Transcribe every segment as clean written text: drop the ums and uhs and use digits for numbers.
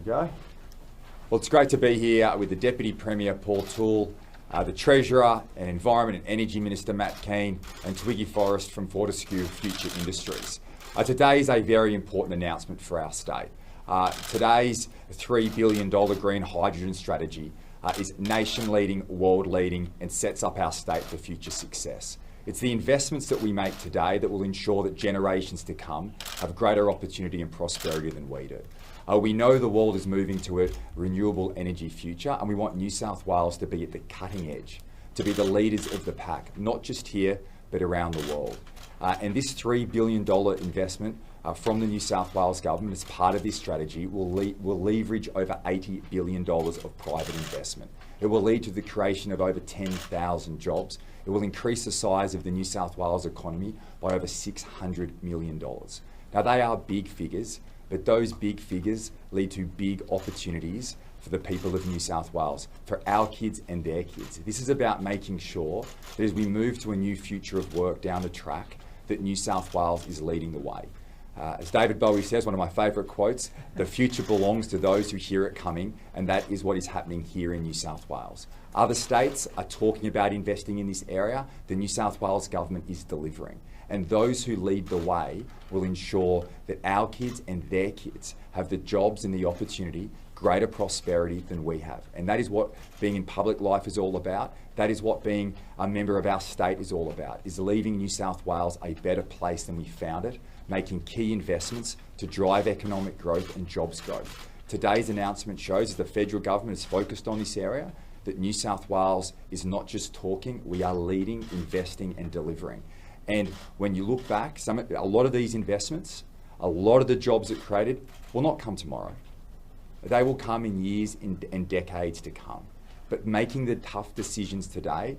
you go. Well, it's great to be here with the Deputy Premier, Paul Toole, the Treasurer and Environment and Energy Minister, Matt Kean, and Twiggy Forrest from Fortesuce Future Industries. Today is a very important announcement for our state. Today's $3 billion green hydrogen strategy is nation-leading, world-leading, and sets up our state for future success. It's the investments that we make today that will ensure that generations to come have greater opportunity and prosperity than we do. We know the world is moving to a renewable energy future, and we want New South Wales to be at the cutting edge, to be the leaders of the pack, not just here, but around the world. And this $3 billion investment from the New South Wales government as part of this strategy will leverage over $80 billion of private investment. It will lead to the creation of over 10,000 jobs. It will increase the size of the New South Wales economy by over $600 million. Now, they are big figures, but those big figures lead to big opportunities for the people of New South Wales, for our kids and their kids. This is about making sure that as we move to a new future of work down the track, that New South Wales is leading the way. As David Bowie says, one of my favourite quotes, the future belongs to those who hear it coming, and that is what is happening here in New South Wales. Other states are talking about investing in this area. The New South Wales government is delivering. And those who lead the way will ensure that our kids and their kids have the jobs and the opportunity, greater prosperity than we have. And that is what being in public life is all about. That is what being a member of our state is all about, is leaving New South Wales a better place than we found it, making key investments to drive economic growth and jobs growth. Today's announcement shows that the federal government is focused on this area, that New South Wales is not just talking, we are leading, investing and delivering. And when you look back, a lot of these investments, a lot of the jobs that created will not come tomorrow. They will come in years and decades to come. But making the tough decisions today,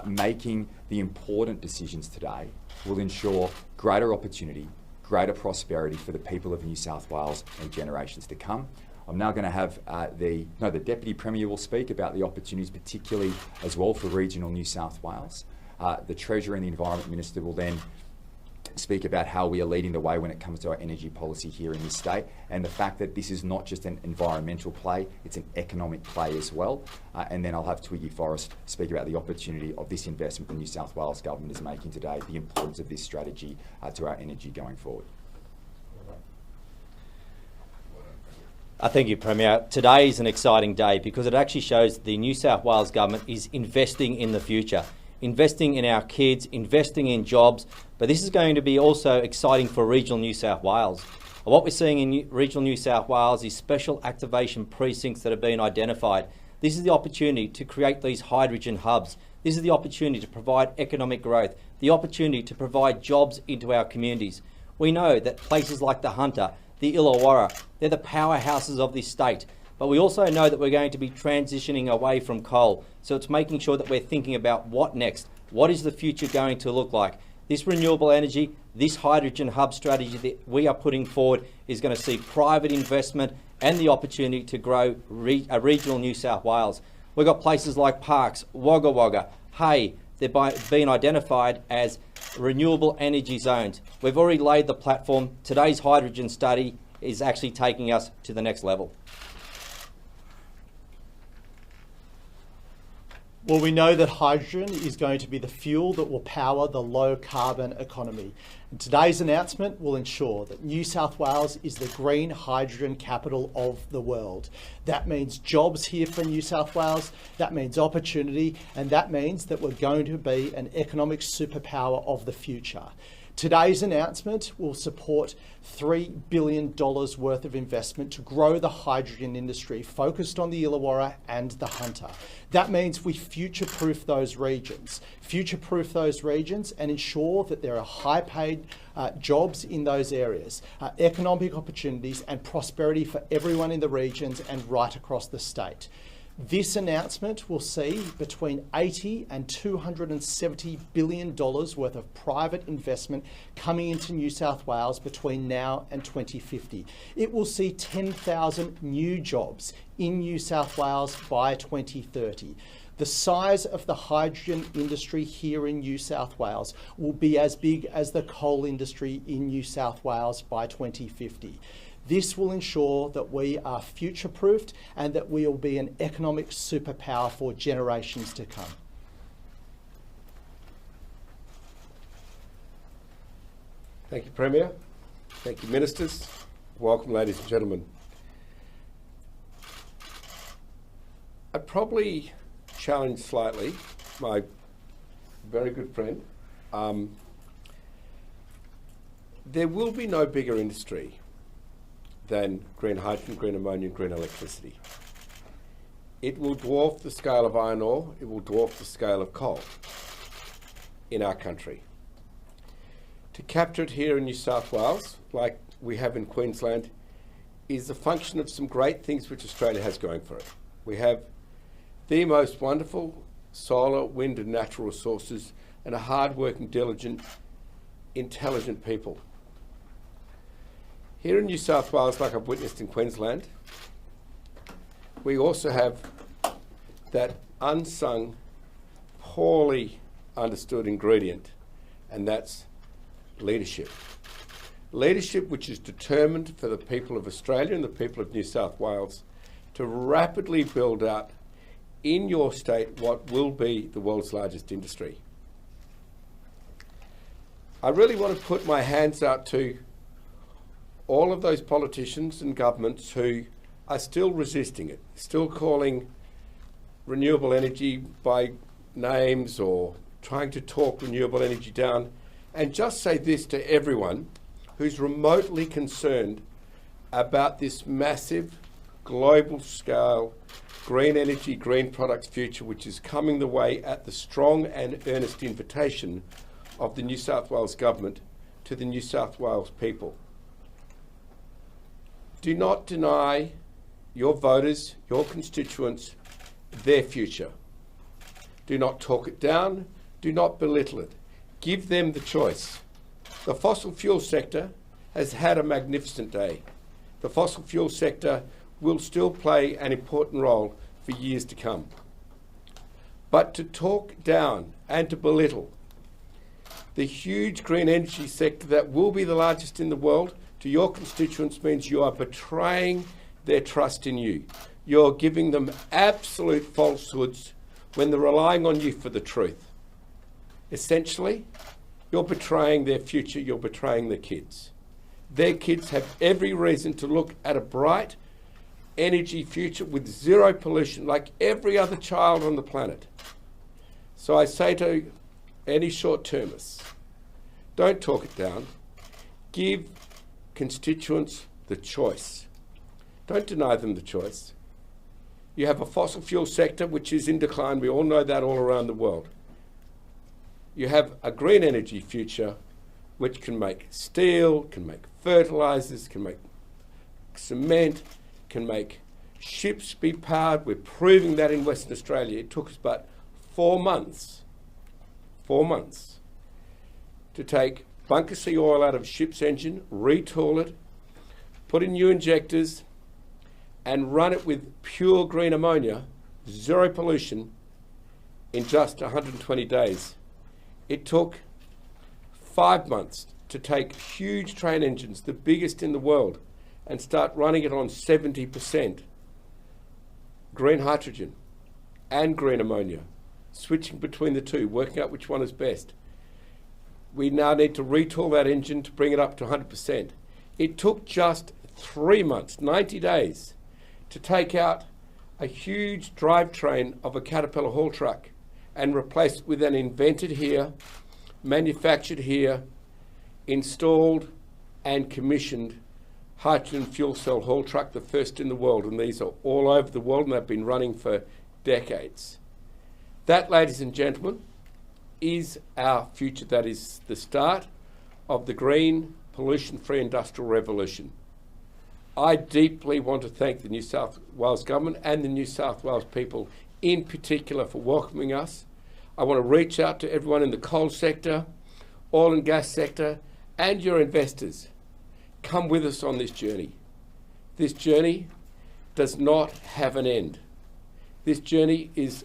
making the important decisions today will ensure greater opportunity, greater prosperity for the people of New South Wales and generations to come. I'm now going to have the Deputy Premier will speak about the opportunities, particularly as well for regional New South Wales. The Treasurer and the Environment Minister will then speak about how we are leading the way when it comes to our energy policy here in this state, and the fact that this is not just an environmental play, it's an economic play as well. And then I'll have Twiggy Forrest speak about the opportunity of this investment the New South Wales government is making today, the importance of this strategy to our energy going forward. Thank you, Premier. Today is an exciting day because it actually shows the New South Wales government is investing in the future, investing in our kids, investing in jobs, but this is going to be also exciting for regional New South Wales. What we're seeing in regional New South Wales is special activation precincts that have been identified. This is the opportunity to create these hydrogen hubs. This is the opportunity to provide economic growth, the opportunity to provide jobs into our communities. We know that places like the Hunter, the Illawarra, they're the powerhouses of this state. But we also know that we're going to be transitioning away from coal. So it's making sure that we're thinking about what next. What is the future going to look like? This renewable energy, this hydrogen hub strategy that we are putting forward is going to see private investment and the opportunity to grow a regional New South Wales. We've got places like Parks, Wagga Wagga, Hay, they've been identified as renewable energy zones. We've already laid the platform. Today's hydrogen study is actually taking us to the next level. Well, we know that hydrogen is going to be the fuel that will power the low carbon economy. And today's announcement will ensure that New South Wales is the green hydrogen capital of the world. That means jobs here for New South Wales, that means opportunity, and that means that we're going to be an economic superpower of the future. Today's announcement will support $3 billion worth of investment to grow the hydrogen industry focused on the Illawarra and the Hunter. That means we future-proof those regions and ensure that there are high-paid jobs in those areas, economic opportunities and prosperity for everyone in the regions and right across the state. This announcement will see between $80 and $270 billion worth of private investment coming into New South Wales between now and 2050. It will see 10,000 new jobs in New South Wales by 2030. The size of the hydrogen industry here in New South Wales will be as big as the coal industry in New South Wales by 2050. This will ensure that we are future-proofed and that we will be an economic superpower for generations to come. Thank you, Premier. Thank you, Ministers. Welcome, ladies and gentlemen. I probably challenge slightly my very good friend. There will be no bigger industry than green hydrogen, green ammonia, and green electricity. It will dwarf the scale of iron ore, it will dwarf the scale of coal in our country. To capture it here in New South Wales, like we have in Queensland, is a function of some great things which Australia has going for it. We have the most wonderful solar, wind and natural resources and a hard-working, diligent, intelligent people. Here in New South Wales, like I've witnessed in Queensland, we also have that unsung, poorly understood ingredient, and that's leadership. Leadership which is determined for the people of Australia and the people of New South Wales to rapidly build out in your state what will be the world's largest industry. I really want to put my hands out to all of those politicians and governments who are still resisting it, still calling renewable energy by names or trying to talk renewable energy down, and just say this to everyone who's remotely concerned about this massive global scale green energy, green products future which is coming the way at the strong and earnest invitation of the New South Wales Government to the New South Wales people. Do not deny your voters, your constituents, their future. Do not talk it down, do not belittle it. Give them the choice. The fossil fuel sector has had a magnificent day. The fossil fuel sector will still play an important role for years to come. But to talk down and to belittle the huge green energy sector that will be the largest in the world to your constituents means you are betraying their trust in you. You're giving them absolute falsehoods when they're relying on you for the truth. Essentially, you're betraying their future, you're betraying their kids. Their kids have every reason to look at a bright energy future with zero pollution like every other child on the planet. So I say to any short-termists, don't talk it down. Give constituents the choice. Don't deny them the choice. You have a fossil fuel sector which is in decline. We all know that all around the world. You have a green energy future which can make steel, can make fertilizers, can make cement, can make ships be powered. We're proving that in Western Australia. It took us but 4 months to take bunker sea oil out of a ship's engine, retool it, put in new injectors, and run it with pure green ammonia, zero pollution, in just 120 days. It took 5 months to take huge train engines, the biggest in the world, and start running it on 70% green hydrogen and green ammonia, switching between the two, working out which one is best. We now need to retool that engine to bring it up to 100%. It took just 3 months, 90 days, to take out a huge drivetrain of a Caterpillar haul truck and replace it with an invented here, manufactured here, installed and commissioned hydrogen fuel cell haul truck, the first in the world, and these are all over the world and they've been running for decades. That, ladies and gentlemen, is our future. That is the start of the green, pollution-free industrial revolution. I deeply want to thank the New South Wales Government and the New South Wales people in particular for welcoming us. I want to reach out to everyone in the coal sector, oil and gas sector, and your investors. Come with us on this journey. This journey does not have an end. This journey is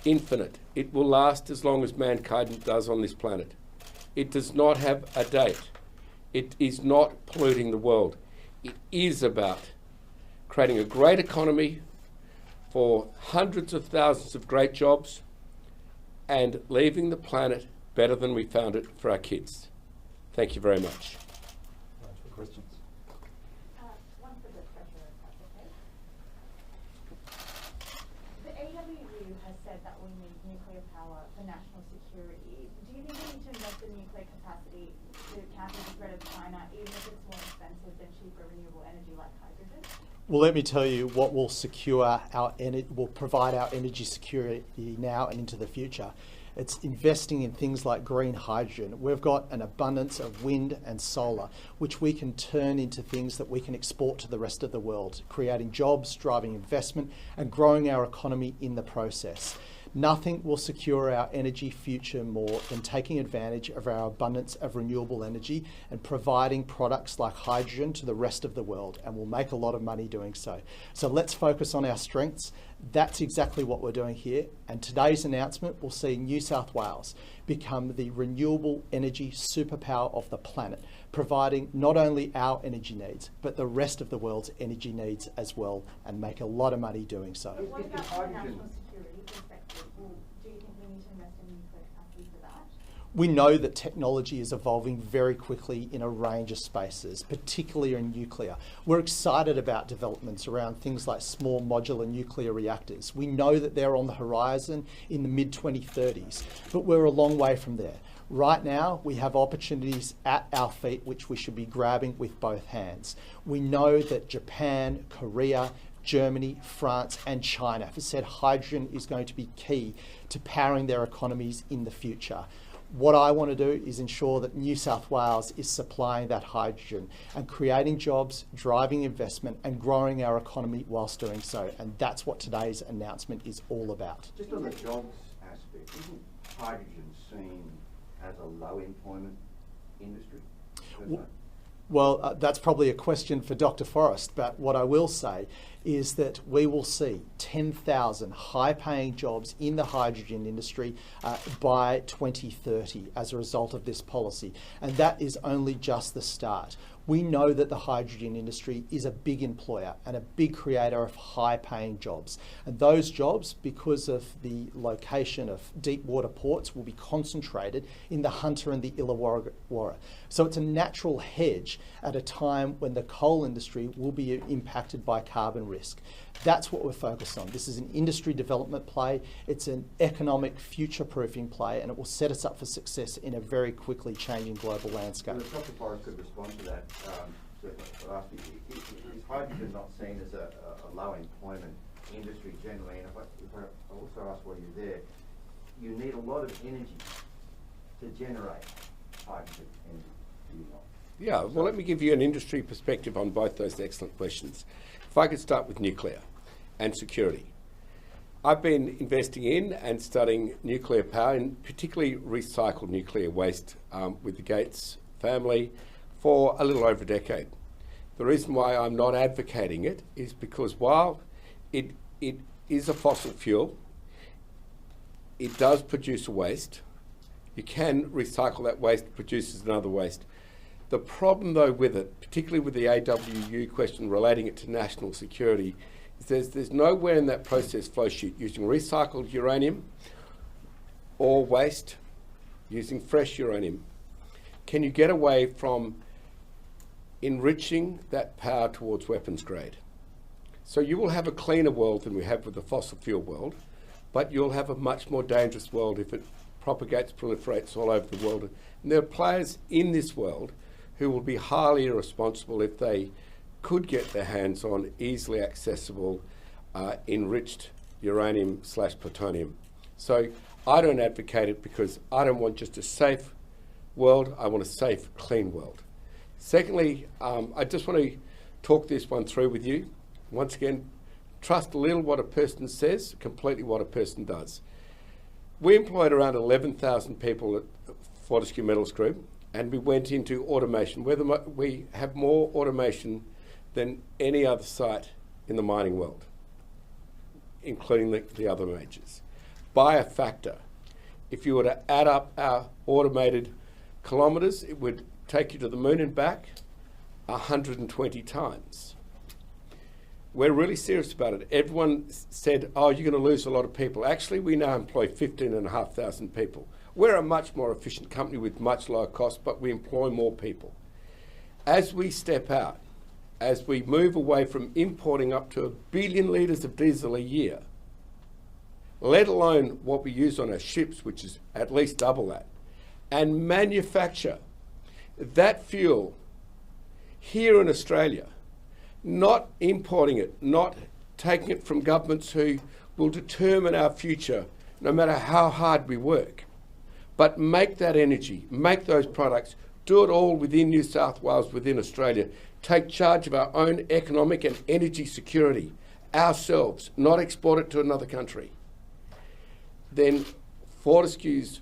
infinite. It will last as long as mankind does on this planet. It does not have a date. It is not polluting the world. It is about creating a great economy for hundreds of thousands of great jobs and leaving the planet better than we found it for our kids. Thank you very much. Questions? One for the Treasurer, if that's okay. The AWU has said that we need nuclear power for national security. Do you think we need to invest in nuclear capacity to counter the threat of China, even if it's more expensive than cheaper renewable energy like hydrogen? Well, let me tell you what will provide our energy security now and into the future. It's investing in things like green hydrogen. We've got an abundance of wind and solar, which we can turn into things that we can export to the rest of the world, creating jobs, driving investment, and growing our economy in the process. Nothing will secure our energy future more than taking advantage of our abundance of renewable energy and providing products like hydrogen to the rest of the world, and we'll make a lot of money doing so. So let's focus on our strengths. That's exactly what we're doing here, and today's announcement will see New South Wales become the renewable energy superpower of the planet, providing not only our energy needs, but the rest of the world's energy needs as well, and make a lot of money doing so. But what about from a national security perspective? Do you think we need to invest in nuclear capacity for that? We know that technology is evolving very quickly in a range of spaces, particularly in nuclear. We're excited about developments around things like small modular nuclear reactors. We know that they're on the horizon in the mid-2030s, but we're a long way from there. Right now, we have opportunities at our feet which we should be grabbing with both hands. We know that Japan, Korea, Germany, France and China have said hydrogen is going to be key to powering their economies in the future. What I want to do is ensure that New South Wales is supplying that hydrogen and creating jobs, driving investment and growing our economy whilst doing so. And that's what today's announcement is all about. Just on the jobs aspect, isn't hydrogen seen as a low employment industry? Well, that's probably a question for Dr. Forrest, but what I will say is that we will see 10,000 high-paying jobs in the hydrogen industry by 2030 as a result of this policy, and that is only just the start. We know that the hydrogen industry is a big employer and a big creator of high-paying jobs, and those jobs, because of the location of deep water ports, will be concentrated in the Hunter and the Illawarra. So it's a natural hedge at a time when the coal industry will be impacted by carbon risk. That's what we're focused on. This is an industry development play, it's an economic future-proofing play, and it will set us up for success in a very quickly changing global landscape. Well, if Dr. Forrest could respond to that, is hydrogen not seen as a low employment industry generally? And if I also ask while you're there, you need a lot of energy to generate hydrogen energy, do you not? Yeah, well, let me give you an industry perspective on both those excellent questions. If I could start with nuclear and security. I've been investing in and studying nuclear power, and particularly recycled nuclear waste with the Gates family for a little over a decade. The reason why I'm not advocating it is because while it is a fossil fuel, it does produce a waste. You can recycle that waste, it produces another waste. The problem, though, with it, particularly with the AWU question relating it to national security, is there's nowhere in that process flow sheet using recycled uranium or waste using fresh uranium. Can you get away from enriching that power towards weapons grade? So you will have a cleaner world than we have with the fossil fuel world, but you'll have a much more dangerous world if it propagates, proliferates all over the world. And there are players in this world who will be highly irresponsible if they could get their hands on easily accessible enriched uranium/plutonium. So I don't advocate it because I don't want just a safe world, I want a safe, clean world. Secondly, I just want to talk this one through with you. Once again, trust a little what a person says, completely what a person does. We employed around 11,000 people at Fortescue Metals Group, and we went into automation. We have more automation than any other site in the mining world, including the other majors. By a factor, if you were to add up our automated kilometres, it would take you to the moon and back 120 times. We're really serious about it. Everyone said, oh, you're going to lose a lot of people. Actually, we now employ 15,500 people. We're a much more efficient company with much lower costs, but we employ more people. As we step out, as we move away from importing up to 1 billion litres of diesel a year, let alone what we use on our ships, which is at least double that, and manufacture that fuel here in Australia, not importing it, not taking it from governments who will determine our future no matter how hard we work, but make that energy, make those products, do it all within New South Wales, within Australia, take charge of our own economic and energy security ourselves, not export it to another country. Then Fortescue's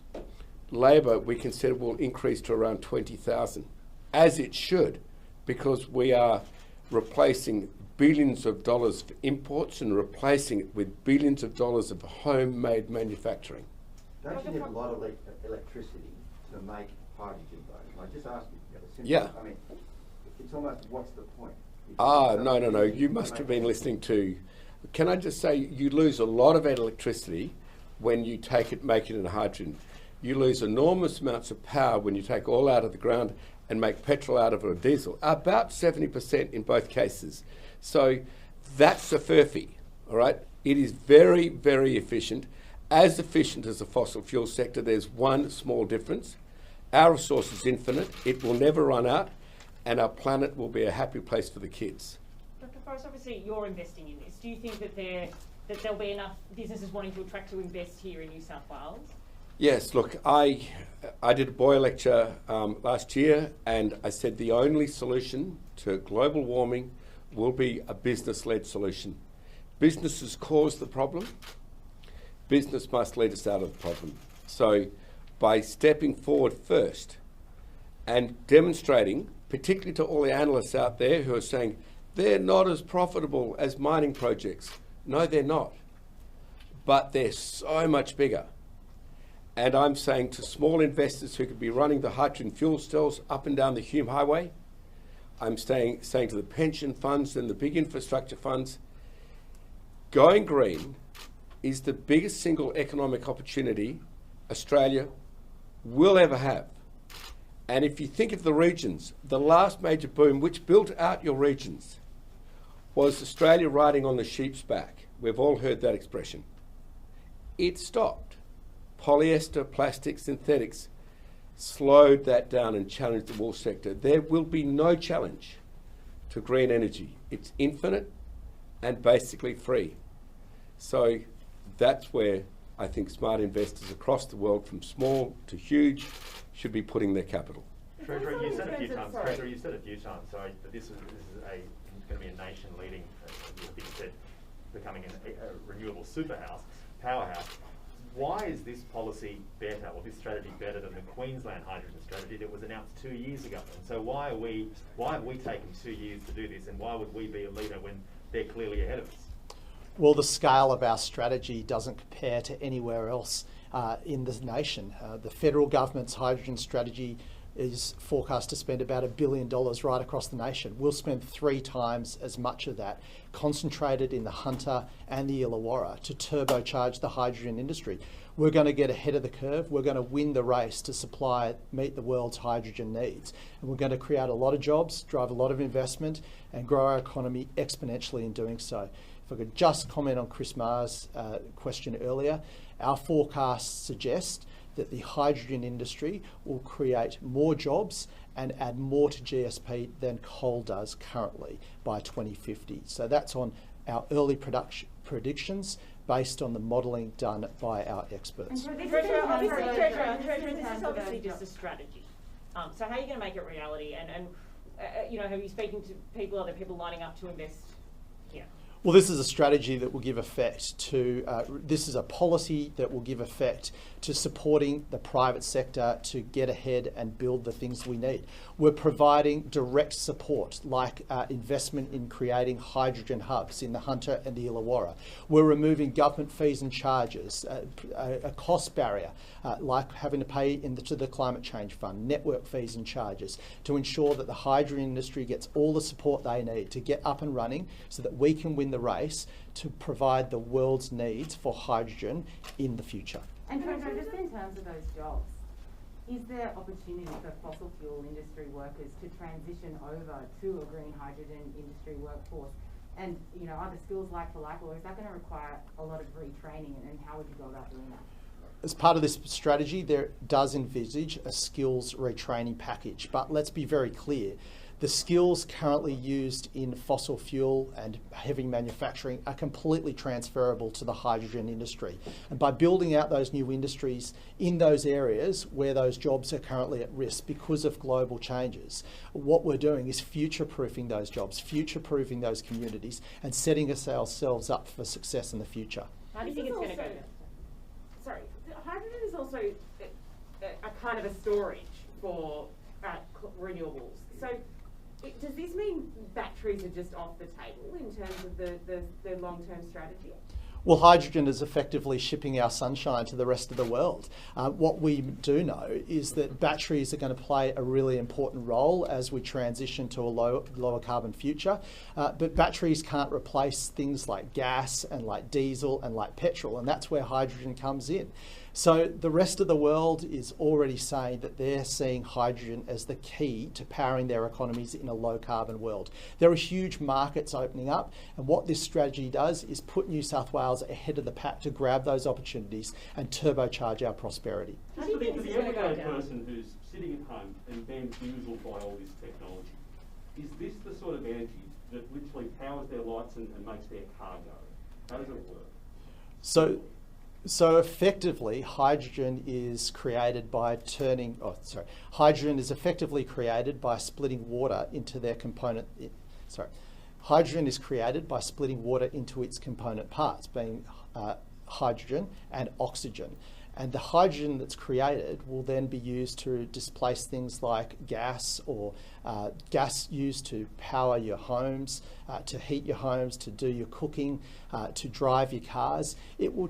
labour, we consider, will increase to around 20,000, as it should, because we are replacing billions of dollars for imports and replacing it with billions of dollars of homemade manufacturing. Don't you need a lot of electricity to make hydrogen, though? I just asked you. Yeah. I mean, it's almost, what's the point? No. You must have been listening to... Can I just say, you lose a lot of electricity when you take it, make it into hydrogen. You lose enormous amounts of power when you take all out of the ground and make petrol out of it or diesel, about 70% in both cases. So that's a furphy, all right? It is very, very efficient as the fossil fuel sector. There's one small difference. Our resource is infinite. It will never run out, and our planet will be a happy place for the kids. Dr. Forrest, obviously you're investing in this. Do you think that there'll be enough businesses wanting to attract to invest here in New South Wales? Yes, look, I did a Boyer lecture last year, and I said the only solution to global warming will be a business-led solution. Businesses cause the problem. Business must lead us out of the problem. So by stepping forward first and demonstrating, particularly to all the analysts out there who are saying they're not as profitable as mining projects. No, they're not. But they're so much bigger. And I'm saying to small investors who could be running the hydrogen fuel cells up and down the Hume Highway, I'm saying to the pension funds and the big infrastructure funds, going green is the biggest single economic opportunity Australia will ever have. And if you think of the regions, the last major boom which built out your regions was Australia riding on the sheep's back. We've all heard that expression. It stopped. Polyester, plastic, synthetics slowed that down and challenged the wool sector. There will be no challenge to green energy. It's infinite and basically free. So that's where I think smart investors across the world, from small to huge, should be putting their capital. Treasurer, you said a few times, sorry, that this is going to be a nation-leading, I think you said, becoming a renewable powerhouse. Why is this policy better, or this strategy better than the Queensland hydrogen strategy that was announced 2 years ago? And so why have we taken 2 years to do this, and why would we be a leader when they're clearly ahead of us? Well, the scale of our strategy doesn't compare to anywhere else in the nation. The federal government's hydrogen strategy is forecast to spend about $1 billion right across the nation. We'll spend 3 times as much of that, concentrated in the Hunter and the Illawarra, to turbocharge the hydrogen industry. We're going to get ahead of the curve. We're going to win the race to meet the world's hydrogen needs. And we're going to create a lot of jobs, drive a lot of investment, and grow our economy exponentially in doing so. If I could just comment on Chris Maher's question earlier, our forecasts suggest that the hydrogen industry will create more jobs and add more to GSP than coal does currently by 2050. So that's on our early predictions based on the modelling done by our experts. Treasurer, this is obviously just a strategy. So how are you going to make it reality? And have you speaking to people, other people lining up to invest here? Well, this is a strategy that will give effect to, this is a policy that will give effect to supporting the private sector to get ahead and build the things we need. We're providing direct support, like investment in creating hydrogen hubs in the Hunter and the Illawarra. We're removing government fees and charges, a cost barrier, like having to pay to the Climate Change Fund, network fees and charges, to ensure that the hydrogen industry gets all the support they need to get up and running so that we can win the race to provide the world's needs for hydrogen in the future. And Treasurer, just in terms of those jobs, is there opportunity for fossil fuel industry workers to transition over to a green hydrogen industry workforce? And, you know, are the skills like for like, or is that going to require a lot of retraining, and how would you go about doing that? As part of this strategy, there does envisage a skills retraining package, but let's be very clear. The skills currently used in fossil fuel and heavy manufacturing are completely transferable to the hydrogen industry. And by building out those new industries in those areas where those jobs are currently at risk because of global changes, what we're doing is future-proofing those jobs, future-proofing those communities, and setting ourselves up for success in the future. How do you think it's going to go? Sorry, hydrogen is also a kind of a storage for renewables. So, does this mean batteries are just off the table in terms of the long-term strategy? Well, hydrogen is effectively shipping our sunshine to the rest of the world. What we do know is that batteries are going to play a really important role as we transition to a lower carbon future. But batteries can't replace things like gas and like diesel and like petrol, and that's where hydrogen comes in. So the rest of the world is already saying that they're seeing hydrogen as the key to powering their economies in a low carbon world. There are huge markets opening up, and what this strategy does is put New South Wales ahead of the pack to grab those opportunities and turbocharge our prosperity. Just for the everyday person who's sitting at home and bamboozled by all this technology, is this the sort of energy that literally powers their lights and makes their car go? How does it work? So effectively, hydrogen is created by hydrogen is effectively created by splitting water into their component. Hydrogen is created by splitting water into its component parts, being hydrogen and oxygen. And the hydrogen that's created will then be used to displace things like gas, or gas used to power your homes, to heat your homes, to do your cooking, to drive your cars. It will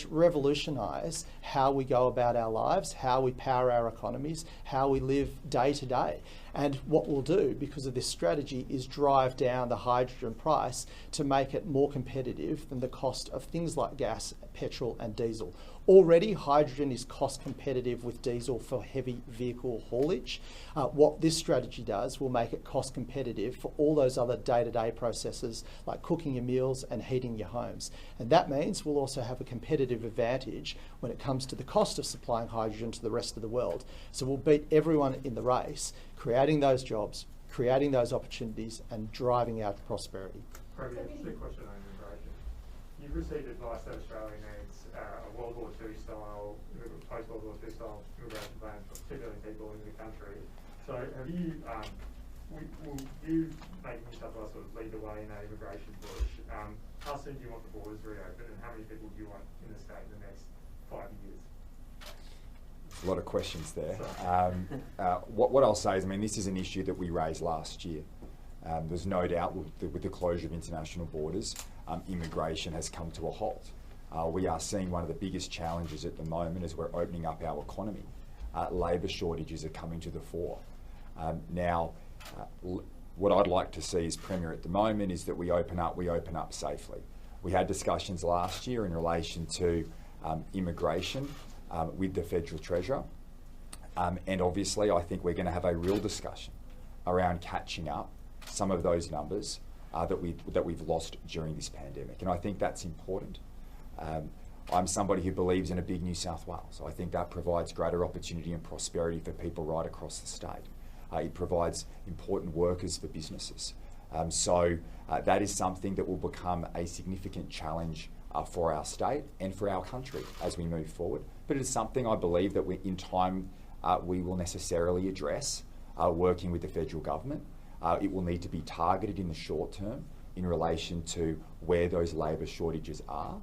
revolutionise how we go about our lives, how we power our economies, how we live day to day. And what we'll do, because of this strategy, is drive down the hydrogen price to make it more competitive than the cost of things like gas, petrol and diesel. Already, hydrogen is cost competitive with diesel for heavy vehicle haulage. What this strategy does will make it cost competitive for all those other day-to-day processes like cooking your meals and heating your homes. And that means we'll also have a competitive advantage when it comes to the cost of supplying hydrogen to the rest of the world. So we'll beat everyone in the race, creating those jobs, creating those opportunities and driving our prosperity. Premier, just a question on immigration. You've received advice that Australia needs a World War II style, post-World War II style immigration plan for 2 million people in the country. So have you, will you make New South Wales sort of lead the way in that immigration push? How soon do you want the borders reopened, and how many people do you want in the state in the next 5 years? A lot of questions there. What I'll say is, I mean, this is an issue that we raised last year. There's no doubt with the closure of international borders, immigration has come to a halt. We are seeing one of the biggest challenges at the moment as we're opening up our economy. Labour shortages are coming to the fore. Now, what I'd like to see as Premier at the moment is that we open up safely. We had discussions last year in relation to immigration with the Federal Treasurer. And obviously, I think we're going to have a real discussion around catching up some of those numbers that we've lost during this pandemic. And I think that's important. I'm somebody who believes in a big New South Wales. I think that provides greater opportunity and prosperity for people right across the state. It provides important workers for businesses. So that is something that will become a significant challenge for our state and for our country as we move forward. But it is something I believe that in time we will necessarily address, working with the federal government. It will need to be targeted in the short term, in relation to where those labour shortages are.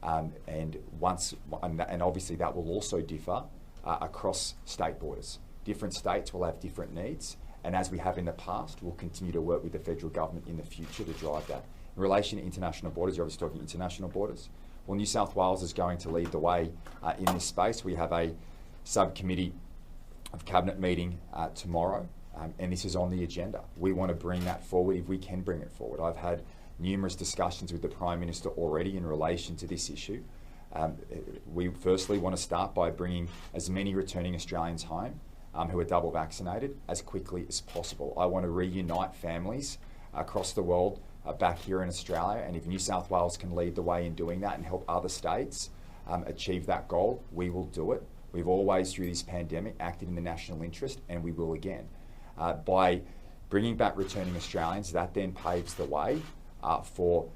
And obviously that will also differ across state borders. Different states will have different needs, and as we have in the past, we'll continue to work with the federal government in the future to drive that. In relation to international borders, you're obviously talking international borders. Well, New South Wales is going to lead the way in this space. We have a subcommittee of cabinet meeting tomorrow, and this is on the agenda. We want to bring that forward if we can bring it forward. I've had numerous discussions with the Prime Minister already in relation to this issue. We firstly want to start by bringing as many returning Australians home who are double vaccinated as quickly as possible. I want to reunite families across the world back here in Australia, and if New South Wales can lead the way in doing that and help other states achieve that goal, we will do it. We've always, through this pandemic, acted in the national interest, and we will again. By bringing back returning Australians, that then paves the way for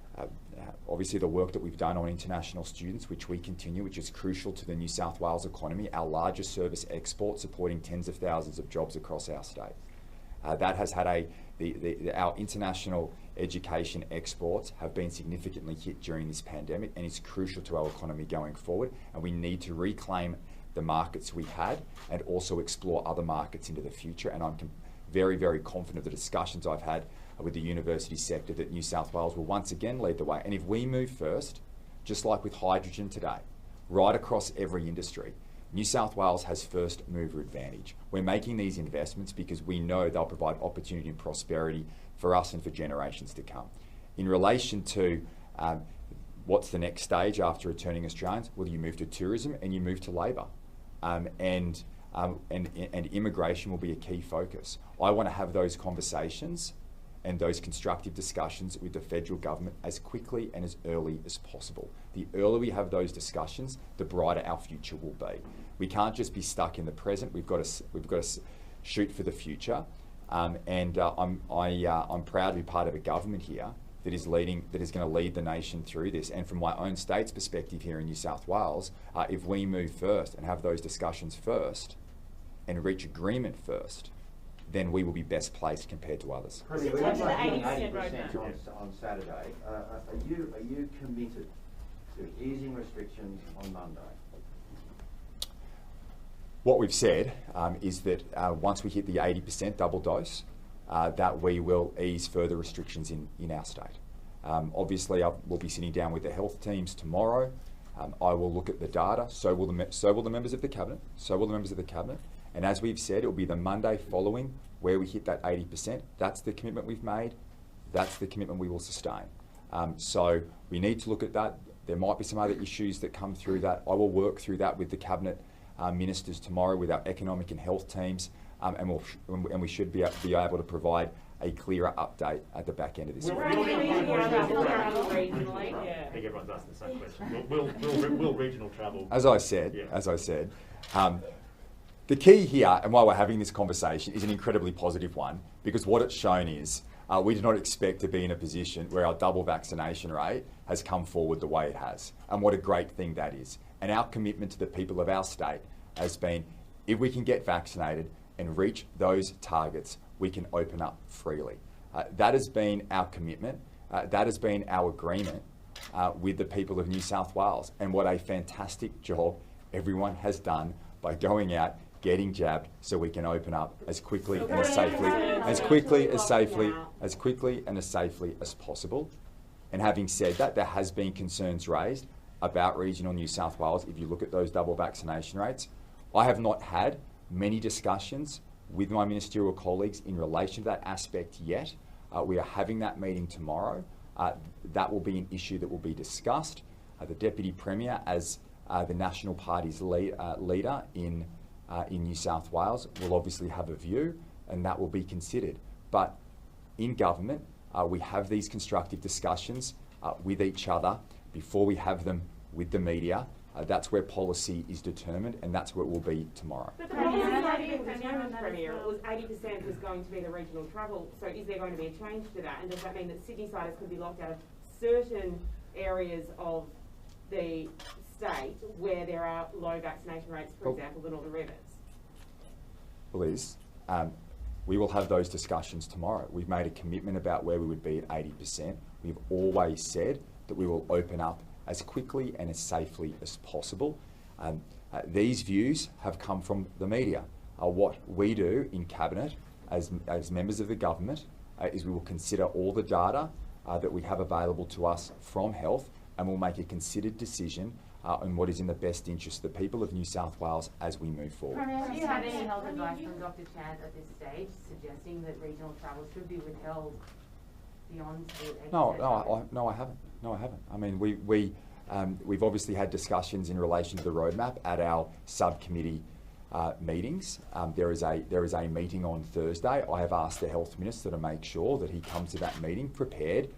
obviously the work that we've done on international students, which we continue, which is crucial to the New South Wales economy, our largest service export, supporting tens of thousands of jobs across our state. That has had our international education exports have been significantly hit during this pandemic, and it's crucial to our economy going forward, and we need to reclaim the markets we had and also explore other markets into the future. And I'm very, very confident of the discussions I've had with the university sector that New South Wales will once again lead the way. And if we move first, just like with hydrogen today, right across every industry, New South Wales has first mover advantage. We're making these investments because we know they'll provide opportunity and prosperity for us and for generations to come. In relation to what's the next stage after returning Australians, well, you move to tourism and you move to labour. And immigration will be a key focus. I want to have those conversations and those constructive discussions with the federal government as quickly and as early as possible. The earlier we have those discussions, the brighter our future will be. We can't just be stuck in the present. We've got to shoot for the future. I'm proud to be part of a government here that is going to lead the nation through this. And from my own state's perspective here in New South Wales, if we move first and have those discussions first and reach agreement first, then we will be best placed compared to others. Premier, we're not hitting 80% on Saturday. Are you committed to easing restrictions on Monday? What we've said is that once we hit the 80% double dose, that we will ease further restrictions in our state. Obviously, we'll be sitting down with the health teams tomorrow. I will look at the data. So will the members of the cabinet. And as we've said, it will be the Monday following where we hit that 80%. That's the commitment we've made. That's the commitment we will sustain. So we need to look at that. There might be some other issues that come through that. I will work through that with the cabinet ministers tomorrow, with our economic and health teams, and we should be able to provide a clearer update at the back end of this year. I think everyone's asking the same question. Will regional travel? As I said, the key here, and why we're having this conversation, is an incredibly positive one, because what it's shown is we do not expect to be in a position where our double vaccination rate has come forward the way it has. And what a great thing that is. And our commitment to the people of our state has been, if we can get vaccinated and reach those targets, we can open up freely. That has been our commitment. That has been our agreement with the people of New South Wales. And what a fantastic job everyone has done by going out, getting jabbed, so we can open up as quickly and as safely as possible. And having said that, there has been concerns raised about regional New South Wales. If you look at those double vaccination rates, I have not had many discussions with my ministerial colleagues in relation to that aspect yet. We are having that meeting tomorrow. That will be an issue that will be discussed. The Deputy Premier, as the National Party's leader in New South Wales, will obviously have a view, and that will be considered. But in government, we have these constructive discussions with each other before we have them with the media. That's where policy is determined, and that's where it will be tomorrow. But the policy has already been determined, Premier. It was 80% was going to be the regional travel. So is there going to be a change to that? And does that mean that Sydney-siders could be locked out of certain areas of the state where there are low vaccination rates, for example, the Northern Rivers? Liz, We will have those discussions tomorrow. We've made a commitment about where we would be at 80%. We've always said that we will open up as quickly and as safely as possible. These views have come from the media. What we do in Cabinet as members of the government is we will consider all the data that we have available to us from health, and we'll make a considered decision on what is in the best interest of the people of New South Wales as we move forward. Have you had any health advice from Dr. Chand at this stage suggesting that regional travel should be withheld beyond the 80%? No, I haven't. No, I haven't. I mean, we've obviously had discussions in relation to the roadmap at our subcommittee meetings. There is a meeting on Thursday. I have asked the Health Minister to make sure that he comes to that meeting prepared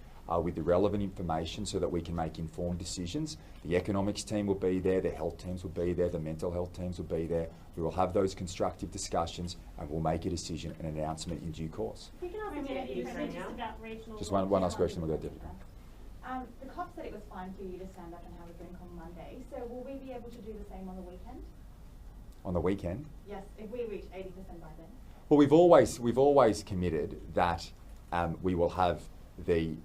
with the relevant information so that we can make informed decisions. The economics team will be there, the health teams will be there, the mental health teams will be there. We will have those constructive discussions and we'll make a decision and an announcement in due course. You can ask me just about regional. Just one last question, we'll go Deputy. The COP said it was fine for you to stand up and have a drink on Monday, so will we be able to do the same on the weekend? On the weekend? Yes, if we reach 80% by then. Well, we've always committed that we will have the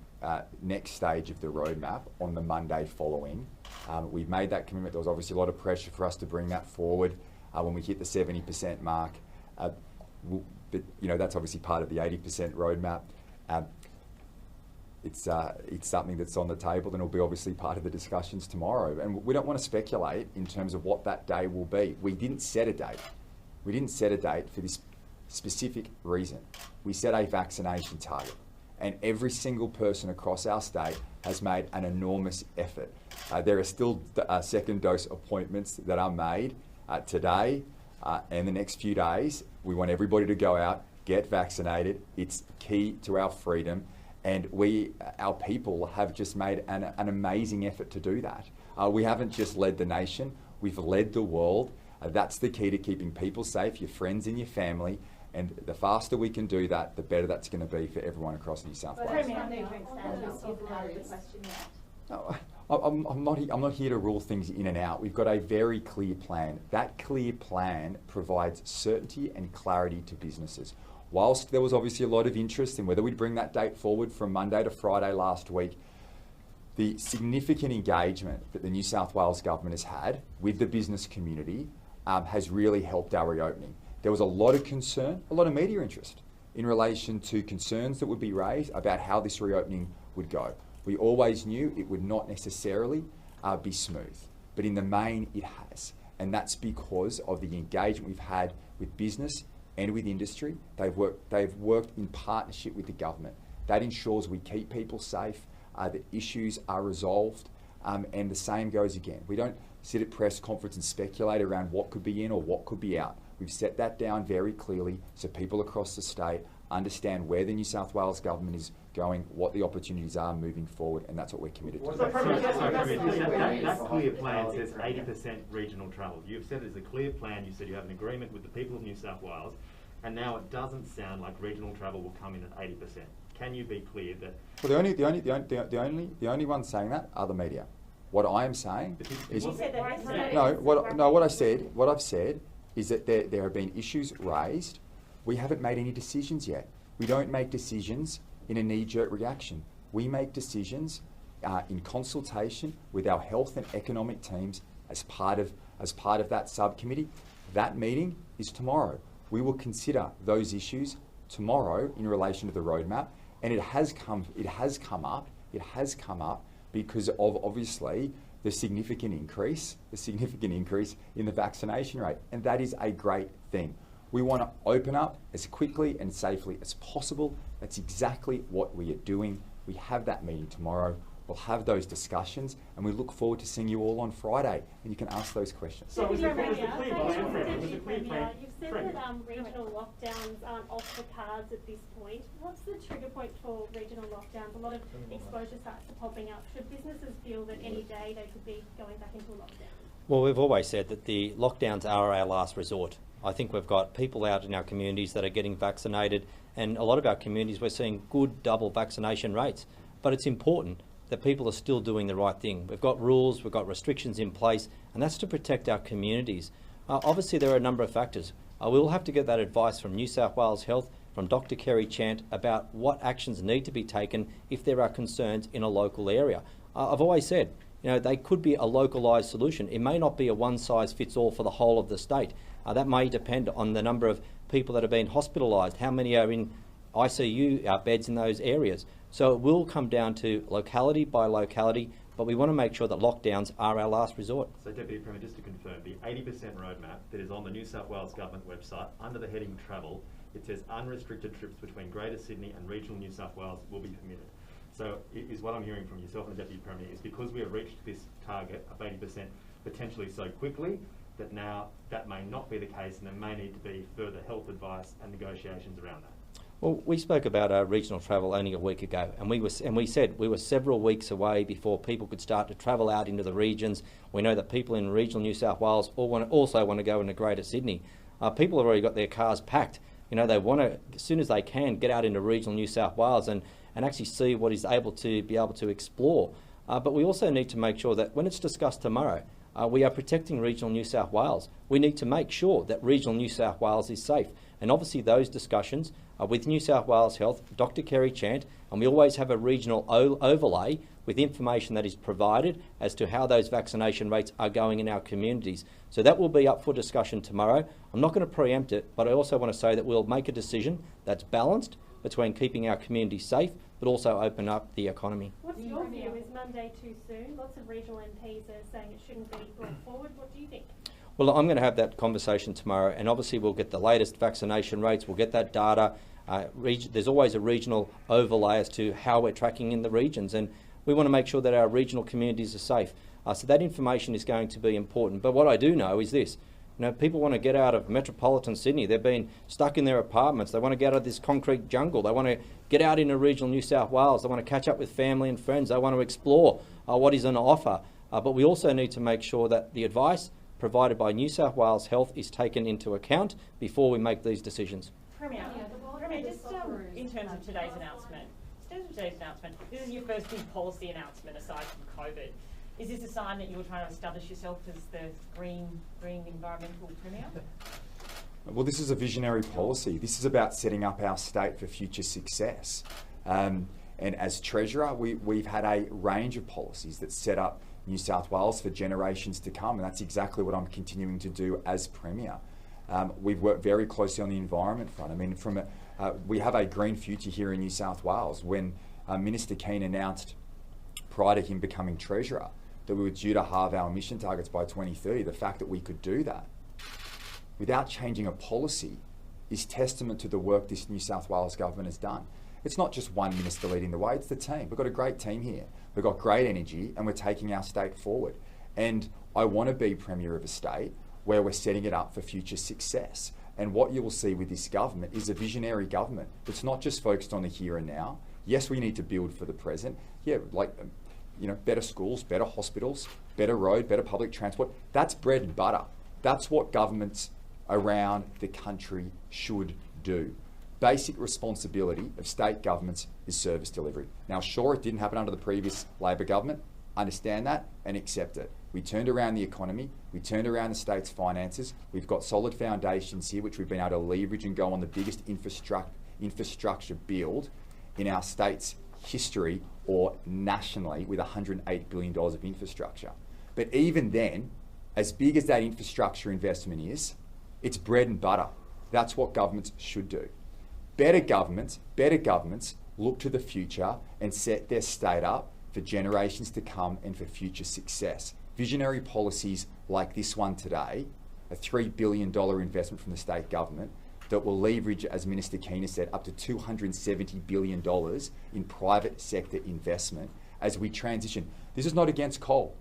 next stage of the roadmap on the Monday following. We've made that commitment. There was obviously a lot of pressure for us to bring that forward when we hit the 70% mark. But that's obviously part of the 80% roadmap. It's something that's on the table and it'll be obviously part of the discussions tomorrow. And we don't want to speculate in terms of what that day will be. We didn't set a date. We didn't set a date for this specific reason. We set a vaccination target. And every single person across our state has made an enormous effort. There are still second dose appointments that are made today and the next few days. We want everybody to go out, get vaccinated. It's key to our freedom. And our people have just made an amazing effort to do that. We haven't just led the nation, we've led the world. That's the key to keeping people safe, your friends and your family. And the faster we can do that, the better that's going to be for everyone across New South Wales. No, I'm not here to rule things in and out. We've got a very clear plan. That clear plan provides certainty and clarity to businesses. Whilst there was obviously a lot of interest in whether we'd bring that date forward from Monday to Friday last week, the significant engagement that the New South Wales government has had with the business community has really helped our reopening. There was a lot of concern, a lot of media interest in relation to concerns that would be raised about how this reopening would go. We always knew it would not necessarily be smooth, but in the main it has. And that's because of the engagement we've had with business and with industry. They've worked in partnership with the government. That ensures we keep people safe, that issues are resolved, and the same goes again. We don't sit at press conference and speculate around what could be in or what could be out. We've set that down very clearly so people across the state understand where the New South Wales government is going, what the opportunities are moving forward, and that's what we're committed to. That clear plan says 80% regional travel. You've said there's a clear plan. You said you have an agreement with the people of New South Wales, and now it doesn't sound like regional travel will come in at 80%. Can you be clear that? Well, the only ones saying that are the media. What I am saying is what I've said is that there have been issues raised. We haven't made any decisions yet. We don't make decisions in a knee-jerk reaction. We make decisions in consultation with our health and economic teams as part of that subcommittee. That meeting is tomorrow. We will consider those issues tomorrow in relation to the roadmap, and it has come up because of obviously the significant increase in the vaccination rate, and that is a great thing. We want to open up as quickly and safely as possible. That's exactly what we are doing. We have that meeting tomorrow. We'll have those discussions, and we look forward to seeing you all on Friday, and you can ask those questions. So was the clear plan? You've said that regional lockdowns aren't off the cards at this point. What's the trigger point for regional lockdowns? A lot of exposure sites are popping up. Should businesses feel that any day they could be going back into a lockdown? Well, we've always said that the lockdowns are our last resort. I think we've got people out in our communities that are getting vaccinated, and a lot of our communities we're seeing good double vaccination rates. But it's important that people are still doing the right thing. We've got rules, we've got restrictions in place, and that's to protect our communities. Obviously, there are a number of factors. We will have to get that advice from New South Wales Health, from Dr. Kerry Chant about what actions need to be taken if there are concerns in a local area. I've always said, you know, they could be a localised solution. It may not be a one-size-fits-all for the whole of the state. That may depend on the number of people that have been hospitalised, how many are in ICU beds in those areas. So it will come down to locality by locality, but we want to make sure that lockdowns are our last resort. So Deputy Premier, just to confirm, the 80% roadmap that is on the New South Wales Government website, under the heading Travel, it says unrestricted trips between Greater Sydney and regional New South Wales will be permitted. So is what I'm hearing from yourself and the Deputy Premier is because we have reached this target of 80% potentially so quickly that now that may not be the case and there may need to be further health advice and negotiations around that. Well, we spoke about regional travel only a week ago, and we said we were several weeks away before people could start to travel out into the regions. We know that people in regional New South Wales also want to go into Greater Sydney. People have already got their cars packed. You know, they want to, as soon as they can, get out into regional New South Wales and actually see what is able to explore. But we also need to make sure that when it's discussed tomorrow, we are protecting regional New South Wales. We need to make sure that regional New South Wales is safe. And obviously those discussions with New South Wales Health, Dr. Kerry Chant, and we always have a regional overlay with information that is provided as to how those vaccination rates are going in our communities. So that will be up for discussion tomorrow. I'm not going to preempt it, but I also want to say that we'll make a decision that's balanced between keeping our community safe but also open up the economy. What's your view? Is Monday too soon? Lots of regional MPs are saying it shouldn't be brought forward. What do you think? Well, I'm going to have that conversation tomorrow, and obviously we'll get the latest vaccination rates, we'll get that data. There's always a regional overlay as to how we're tracking in the regions, and we want to make sure that our regional communities are safe. So that information is going to be important. But what I do know is this. You know, people want to get out of metropolitan Sydney. They've been stuck in their apartments. They want to get out of this concrete jungle. They want to get out into regional New South Wales. They want to catch up with family and friends. They want to explore what is on offer. But we also need to make sure that the advice provided by New South Wales Health is taken into account before we make these decisions. Premier, just in terms of today's announcement, this is your first big policy announcement aside from COVID. Is this a sign that you're trying to establish yourself as the green environmental premier? Well, this is a visionary policy. This is about setting up our state for future success. And as Treasurer, we've had a range of policies that set up New South Wales for generations to come, and that's exactly what I'm continuing to do as Premier. We've worked very closely on the environment front. I mean, we have a green future here in New South Wales. When Minister Kean announced prior to him becoming Treasurer that we were due to halve our emission targets by 2030, the fact that we could do that without changing a policy is testament to the work this New South Wales government has done. It's not just one minister leading the way, it's the team. We've got a great team here. We've got great energy and we're taking our state forward. And I want to be Premier of a state where we're setting it up for future success. And what you will see with this government is a visionary government that's not just focused on the here and now. Yes, we need to build for the present. Yeah, like, you know, better schools, better hospitals, better road, better public transport. That's bread and butter. That's what governments around the country should do. Basic responsibility of state governments is service delivery. Now, sure, it didn't happen under the previous Labor government. Understand that and accept it. We turned around the economy. We turned around the state's finances. We've got solid foundations here, which we've been able to leverage and go on the biggest infrastructure build in our state's history or nationally with $108 billion of infrastructure. But even then, as big as that infrastructure investment is, it's bread and butter. That's what governments should do. Better governments look to the future and set their state up for generations to come and for future success. Visionary policies like this one today, a $3 billion investment from the state government that will leverage, as Minister Kean has said, up to $270 billion in private sector investment as we transition. This is not against coal.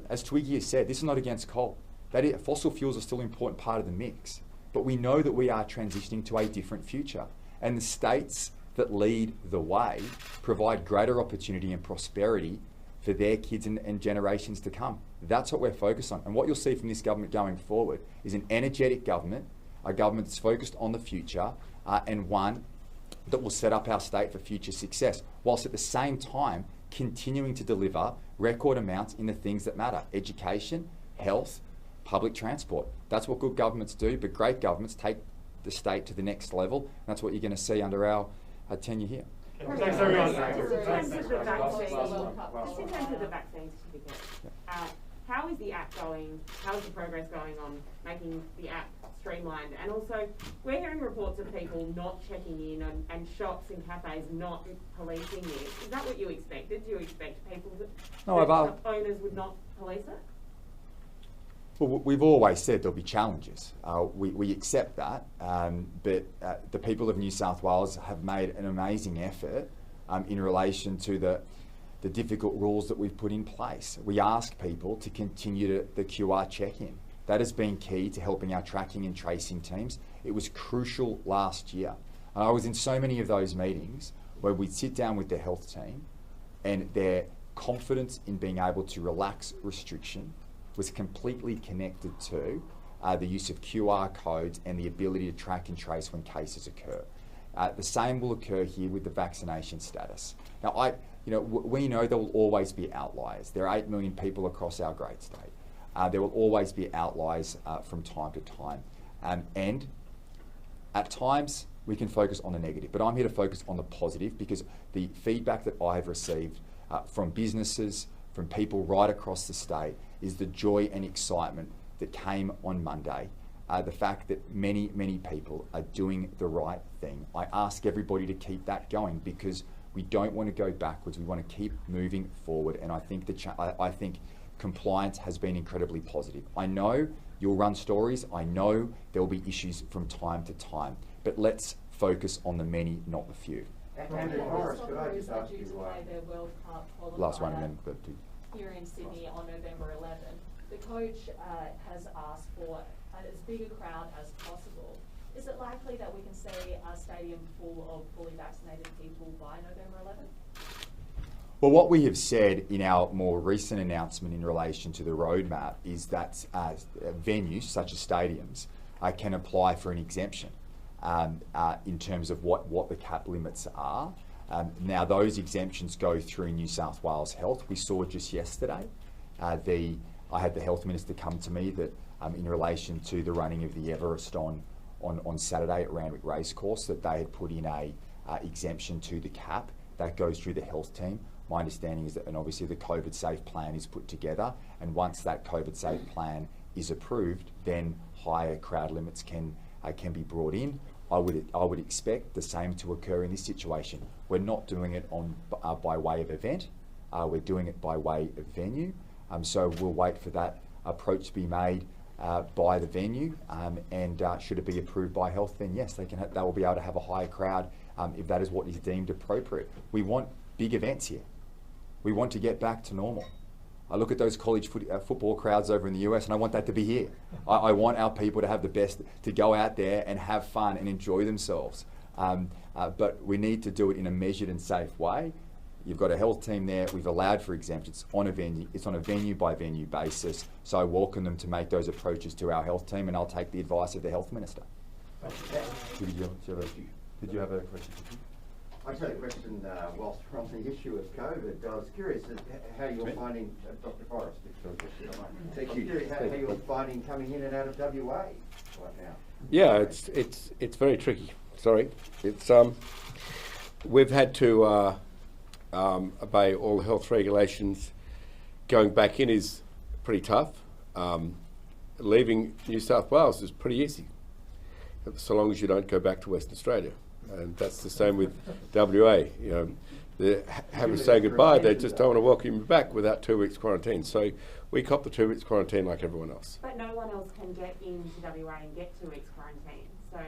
As Twiggy has said, this is not against coal. Fossil fuels are still an important part of the mix, but we know that we are transitioning to a different future. And the states that lead the way provide greater opportunity and prosperity for their kids and generations to come. That's what we're focused on. And what you'll see from this government going forward is an energetic government, a government that's focused on the future, and one that will set up our state for future success, whilst at the same time continuing to deliver record amounts in the things that matter: education, health, public transport. That's what good governments do, but great governments take the state to the next level. And that's what you're going to see under our tenure here. Thanks, everyone. Just in terms of the vaccine certificate, how is the app going? How is the progress going on making the app streamlined? And also, we're hearing reports of people not checking in and shops and cafes not policing it. Is that what you expected? Do you expect people that owners would not police it? Well, we've always said there'll be challenges. We accept that, but the people of New South Wales have made an amazing effort in relation to the difficult rules that we've put in place. We ask people to continue the QR check-in. That has been key to helping our tracking and tracing teams. It was crucial last year. And I was in so many of those meetings where we'd sit down with the health team and their confidence in being able to relax restriction was completely connected to the use of QR codes and the ability to track and trace when cases occur. The same will occur here with the vaccination status. Now, we know there will always be outliers. There are 8 million people across our great state. There will always be outliers from time to time. And at times, we can focus on the negative, but I'm here to focus on the positive because the feedback that I've received from businesses, from people right across the state, is the joy and excitement that came on Monday. The fact that many, many people are doing the right thing. I ask everybody to keep that going because we don't want to go backwards. We want to keep moving forward. And I think I think compliance has been incredibly positive. I know you'll run stories. I know there'll be issues from time to time. But let's focus on the many, not the few. Forrest, could I just ask you Last one, and then the two. Here in Sydney on November 11, the coach has asked for as big a crowd as possible. Is it likely that we can see a stadium full of fully vaccinated people by November 11? Well, what we have said in our more recent announcement in relation to the roadmap is that venues such as stadiums can apply for an exemption in terms of what the cap limits are. Now, those exemptions go through New South Wales Health. We saw just yesterday, I had the Health Minister come to me that in relation to the running of the Everest on Saturday at Randwick Racecourse, that they had put in a exemption to the cap. That goes through the health team. My understanding is that, and obviously the COVID safe plan is put together, and once that COVID safe plan is approved, then higher crowd limits can be brought in. I would expect the same to occur in this situation. We're not doing it by way of event. We're doing it by way of venue. So we'll wait for that approach to be made by the venue, and should it be approved by health, then yes, they will be able to have a higher crowd if that is what is deemed appropriate. We want big events here. We want to get back to normal. I look at those college football crowds over in the US, and I want that to be here. I want our people to have the best, to go out there and have fun and enjoy themselves. But we need to do it in a measured and safe way. You've got a health team there. We've allowed for exemptions on a venue. It's on a venue by venue basis. So I welcome them to make those approaches to our health team, and I'll take the advice of the health minister. Did you have a question? I just had a question whilst we're on the issue of COVID. I was curious how you're finding, Dr. Forrest, how you're finding coming in and out of WA right now. Yeah, it's very tricky. Sorry, it's we've had to obey all health regulations. Going back in is pretty tough. Leaving New South Wales is pretty easy, so long as you don't go back to Western Australia. And that's the same with WA. You know, they have to say goodbye. They just don't want to welcome you back without 2 weeks quarantine. So we cop the 2 weeks quarantine like everyone else. But no one else can get into WA and get 2 weeks quarantine. So,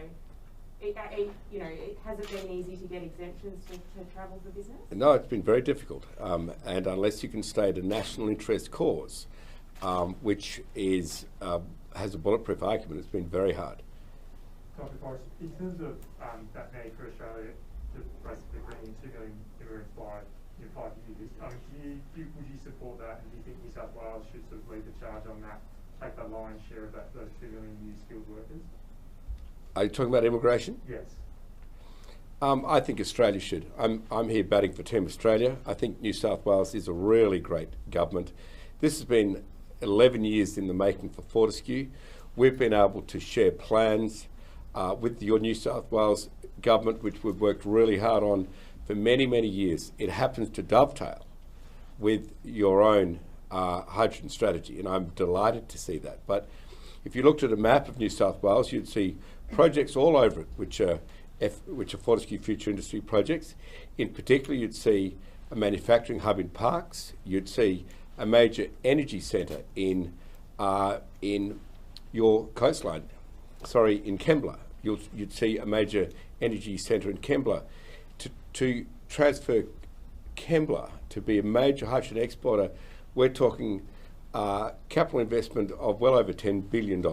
has it been easy to get exemptions to travel for business? No, it's been very difficult. And unless you can state a national interest cause, which is has a bulletproof argument, it's been very hard. Dr. Forrest, in terms of that need for Australia to basically bring in 2 million immigrants by 5 years, would you support that, and do you think New South Wales should sort of lead the charge on that, take the lion's share of those 2 million new skilled workers? Are you talking about immigration? Yes. I think Australia should. I'm here batting for Team Australia. I think New South Wales is a really great government. This has been 11 years in the making for Fortescue. We've been able to share plans with your New South Wales government, which we've worked really hard on for many, many years. It happens to dovetail with your own hydrogen strategy, and I'm delighted to see that. But if you looked at a map of New South Wales, you'd see projects all over it, which are Fortescue Future Industry projects. In particular, you'd see a manufacturing hub in Parks. You'd see a major energy centre in your coastline. Sorry, in Kembla. You'd see a major energy centre in Kembla. To transfer Kembla to be a major hydrogen exporter, we're talking capital investment of well over $10 billion.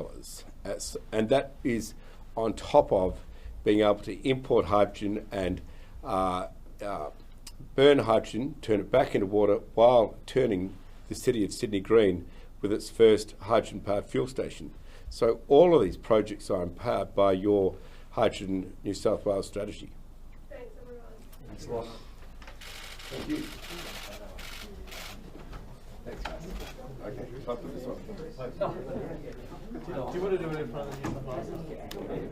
And that is on top of being able to import hydrogen and burn hydrogen, turn it back into water while turning the city of Sydney green with its first hydrogen-powered fuel station. So all of these projects are empowered by your Hydrogen New South Wales strategy. Thanks, everyone. Thanks a lot. Thank you. Thanks, guys. Okay, I'll put this on. Do you want to do it in front of you?